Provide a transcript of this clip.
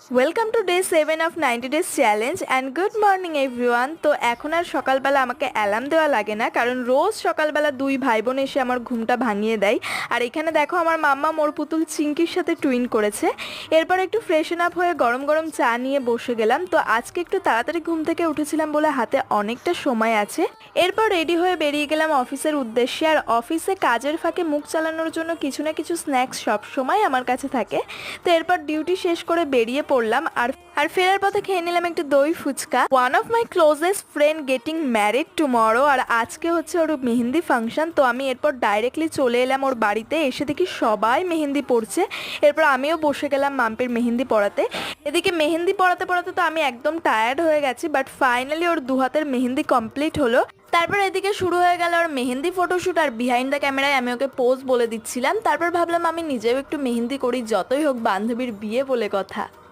Welcome to day 7 of 90 days challenge and good morning everyone. তো এখন আর সকালবেলা আমাকে অ্যালার্ম দেওয়া লাগে না, কারণ রোজ সকালবেলা দুই ভাই বোন এসে আমার ঘুমটা ভাঙিয়ে দেয়। আর এখানে দেখো আমার মাম্মা মোর পুতুল চিঙ্কির সাথে টুইন করেছে। এরপর একটু ফ্রেশন আপ হয়ে গরম গরম চা নিয়ে বসে গেলাম। তো আজকে একটু তাড়াতাড়ি ঘুম থেকে উঠেছিলাম বলে হাতে অনেকটা সময় আছে। এরপর রেডি হয়ে বেরিয়ে গেলাম অফিসের উদ্দেশ্যে। আর অফিসে কাজের ফাঁকে মুখ চালানোর জন্য কিছু না কিছু স্ন্যাক্স সব সময় আমার কাছে থাকে। তো এরপর ডিউটি শেষ করে বেরিয়ে পড়লাম। আর আর ফেরার পথে খেয়ে নিলাম একটু দই ফুচকা। One of my closest friend getting married tomorrow, আর আজকে হচ্ছে ওর মেহেন্দি ফাংশন। তো আমি এরপর ডাইরেক্টলি চলে এলাম ওর বাড়িতে। এসে দেখি সবাই মেহেন্দি পড়ছে। এরপর আমিও বসে গেলাম মাম্পির মেহেন্দি পড়াতে। এদিকে মেহেন্দি পড়াতে পড়াতে তো আমি একদম টায়ার্ড হয়ে গেছি, বাট ফাইনালি ওর 2 হাতের মেহেন্দি কমপ্লিট হলো। তারপর এদিকে শুরু হয়ে গেল ওর মেহেন্দি ফটোশ্যুট, আর বিহাইন্ড দ্য ক্যামেরায় আমি ওকে পোজ বলে দিচ্ছিলাম। তারপর ভাবলাম আমি নিজেও একটু মেহেন্দি করি, যতই হোক বান্ধবীর বিয়ে বলে কথা।